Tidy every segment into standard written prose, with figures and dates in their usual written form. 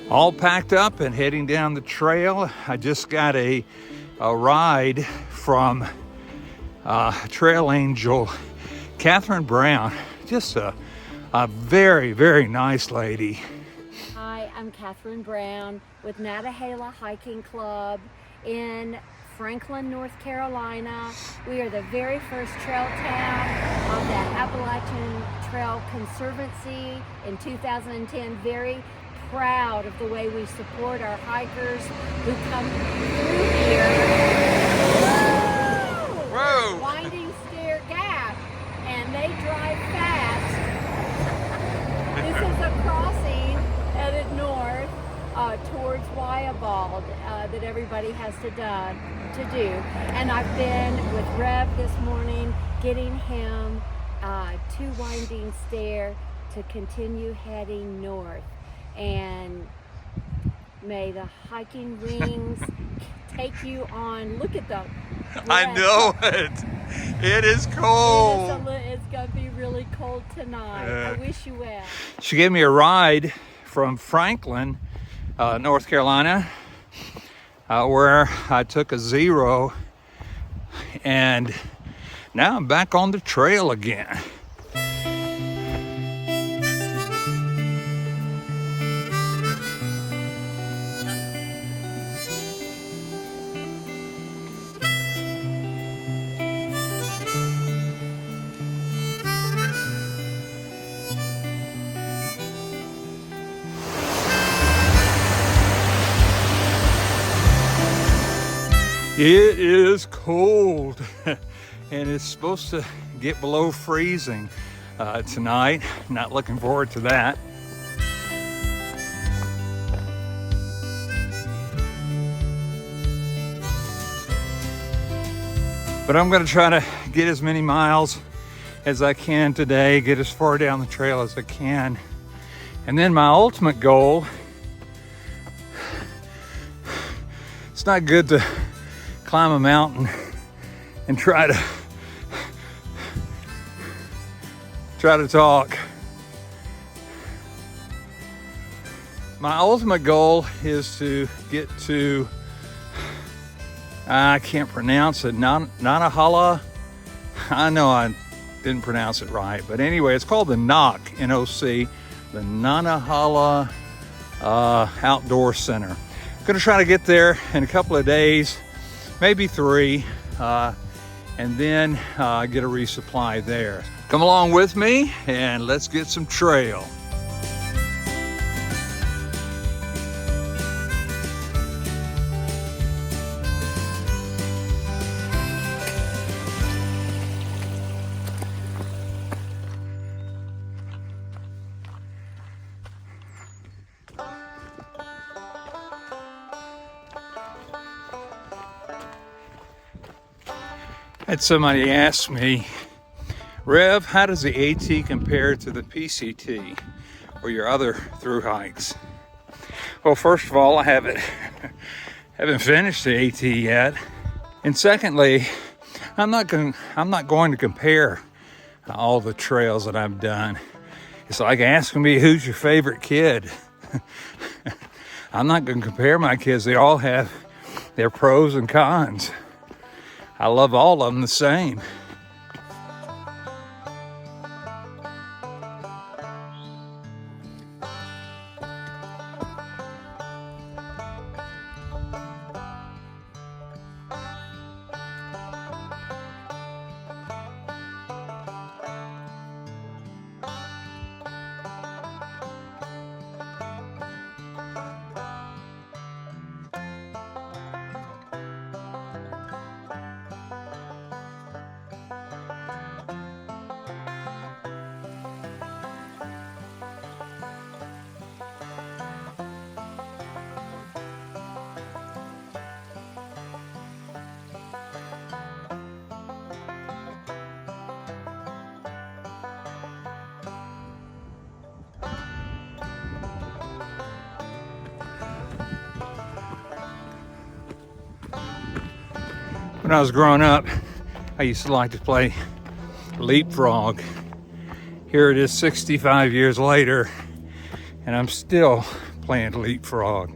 All packed up and heading down the trail. I just got a ride from trail angel Catherine Brown. Just a very, very nice lady. Hi, I'm Catherine Brown with Nantahala Hiking Club in Franklin, North Carolina. We are the very first trail town on the Appalachian Trail Conservancy in 2010. Very proud of the way we support our hikers who come through here. Whoa! Winding stair gap, and they drive fast. This is a crossing headed north towards Wyabald that everybody has to do. And I've been with Rev this morning, getting him to Winding Stair to continue heading north. And may the hiking rings take you on. Look at the breath. I know it. It is cold. It's going to be really cold tonight. I wish you well. She gave me a ride from Franklin, North Carolina, where I took a 0, and now I'm back on the trail again. It is cold, and it's supposed to get below freezing tonight. Not looking forward to that. But I'm going to try to get as many miles as I can today, get as far down the trail as I can. And then my ultimate goal, it's not good to climb a mountain and try to talk. My ultimate goal is to get to, I can't pronounce it, Nantahala. I know I didn't pronounce it right, but anyway, it's called the NOC, N-O-C, the Nantahala Outdoor Center. I'm gonna try to get there in a couple of days, maybe 3, and then get a resupply there. Come along with me and let's get some trail. Had somebody ask me, Rev, how does the AT compare to the PCT or your other through hikes? Well, first of all, I haven't finished the AT yet, and secondly, I'm not going to compare all the trails that I've done. It's like asking me who's your favorite kid. I'm not going to compare my kids. They all have their pros and cons. I love all of them the same. When I was growing up, I used to like to play leapfrog. Here it is 65 years later, and I'm still playing leapfrog.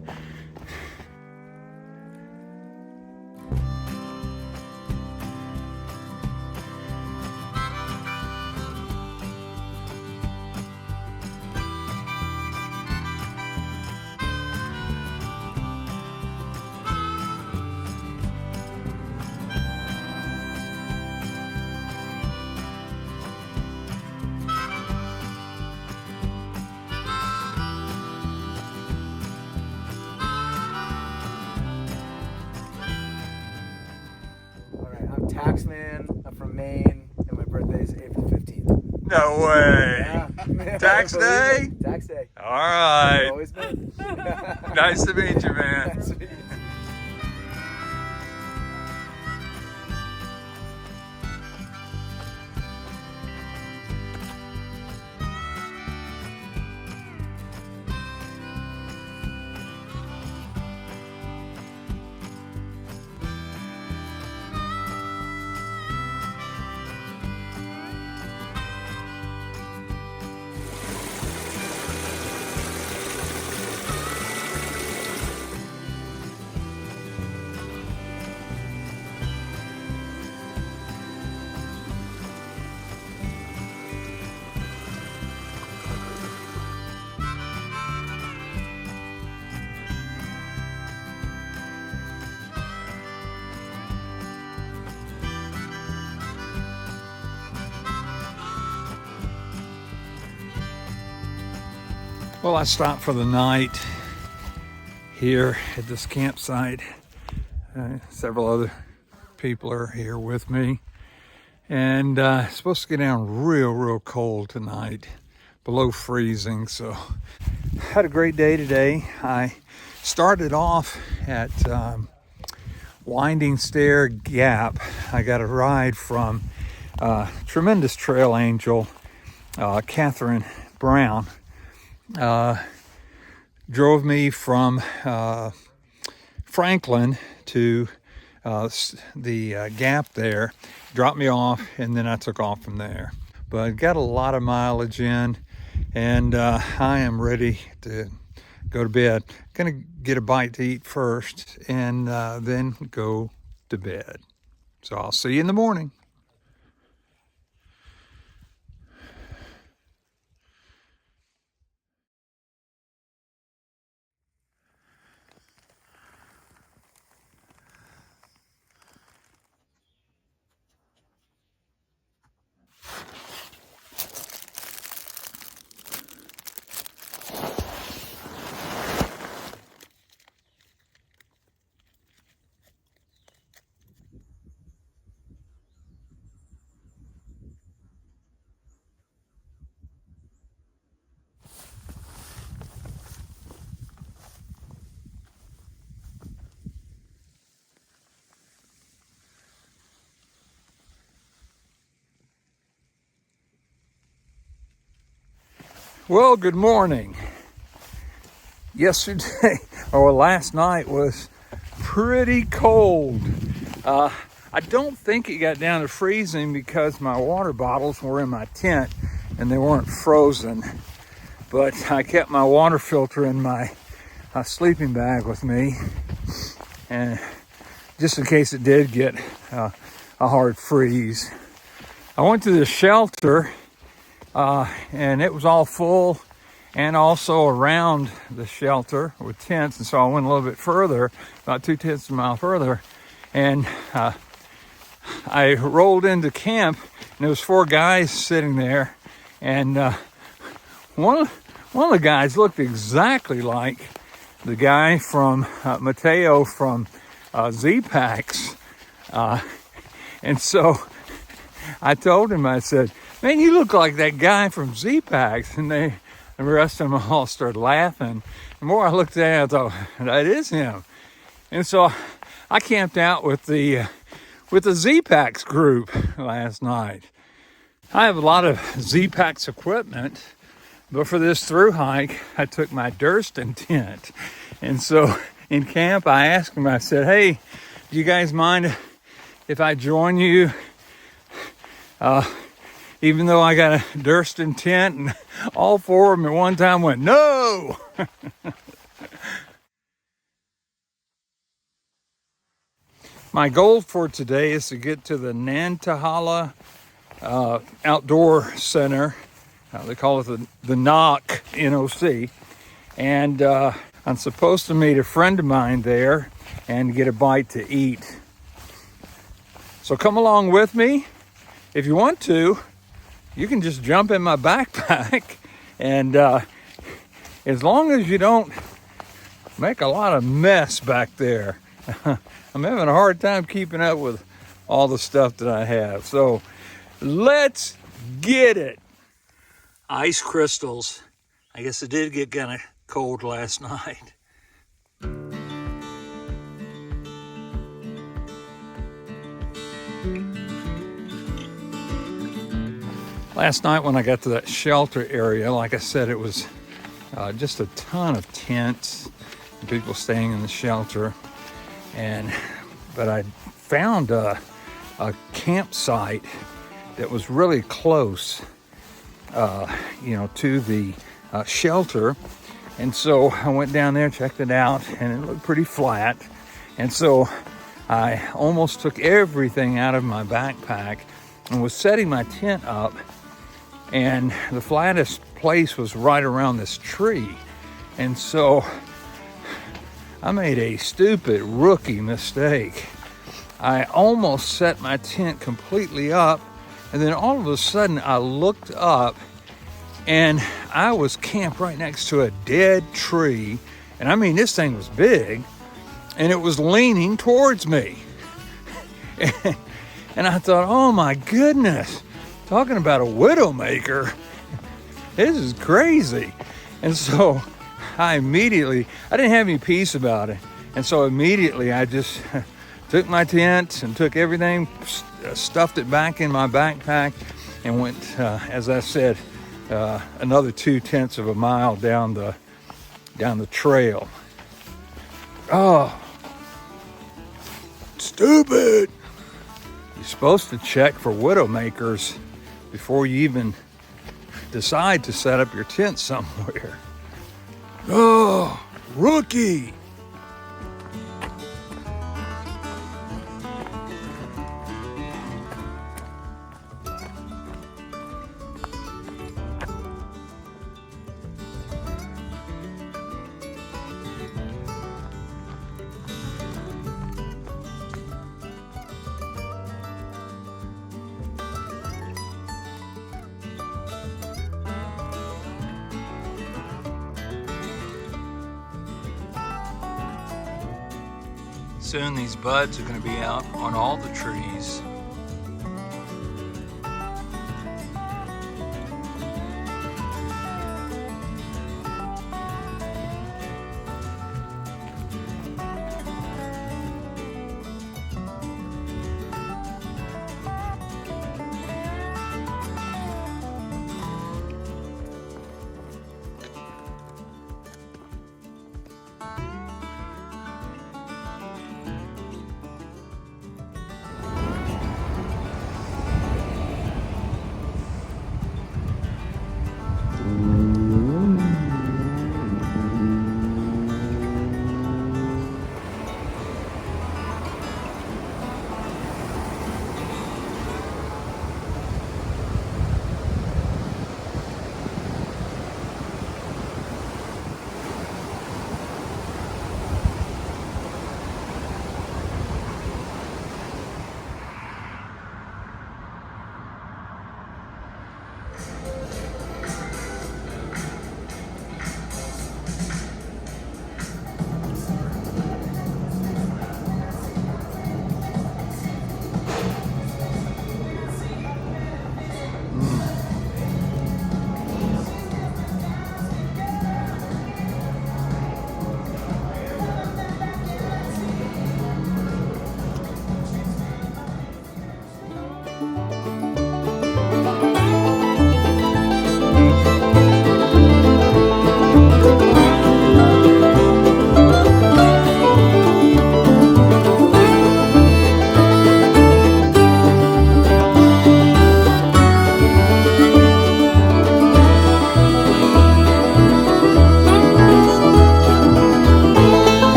Taxman. I'm from Maine, and my birthday is April 15th. No way. Yeah. Tax day? Tax day. All right. Always been. Nice to meet you, man. Nice to meet you. Well, I stopped for the night here at this campsite. Several other people are here with me. And it's supposed to get down real cold tonight, below freezing. So had a great day today. I started off at Winding Stair Gap. I got a ride from tremendous trail angel, Catherine Brown. Drove me from Franklin to the gap there, dropped me off, and then I took off from there. But got a lot of mileage in, and I am ready to go to bed. Gonna get a bite to eat first, and then go to bed. So I'll see you in the morning. Well, good morning. Yesterday, or last night, was pretty cold. I don't think it got down to freezing because my water bottles were in my tent and they weren't frozen. But I kept my water filter in my sleeping bag with me, and just in case it did get a hard freeze. I went to the shelter. And it was all full, and also around the shelter with tents. And so I went a little bit further, about 2/10 of a mile further, and I rolled into camp, and there was 4 guys sitting there, and one of the guys looked exactly like the guy from Mateo from Zpack's, and so I told him, I said, "Man, you look like that guy from Zpack's," and the rest of them all started laughing. The more I looked at it, I thought, that is him. And so I camped out with the Zpack's group last night. I have a lot of Zpack's equipment, but for this through hike, I took my Durston tent. And so in camp, I asked them, I said, "Hey, do you guys mind if I join you? Even though I got a Durston tent," and all 4 of them at one time went, "No!" My goal for today is to get to the Nantahala Outdoor Center. They call it the NOC, N-O-C. And I'm supposed to meet a friend of mine there and get a bite to eat. So come along with me. If you want to, you can just jump in my backpack, and as long as you don't make a lot of mess back there. I'm having a hard time keeping up with all the stuff that I have. So let's get it. Ice crystals. I guess it did get kind of cold last night. Last night when I got to that shelter area, like I said, it was just a ton of tents and people staying in the shelter. But I found a campsite that was really close, to the shelter. And so I went down there, checked it out, and it looked pretty flat. And so I almost took everything out of my backpack and was setting my tent up. And the flattest place was right around this tree. And so I made a stupid rookie mistake. I almost set my tent completely up, and then all of a sudden I looked up and I was camped right next to a dead tree. And I mean, this thing was big, and it was leaning towards me. And I thought, oh my goodness, talking about a widowmaker, this is crazy. And so I didn't have any peace about it. And so immediately I just took my tent and took everything, stuffed it back in my backpack, and went, as I said, another 2/10 of a mile down the trail. Oh, stupid. You're supposed to check for widowmakers before you even decide to set up your tent somewhere. Oh, rookie. Soon these buds are going to be out on all the trees.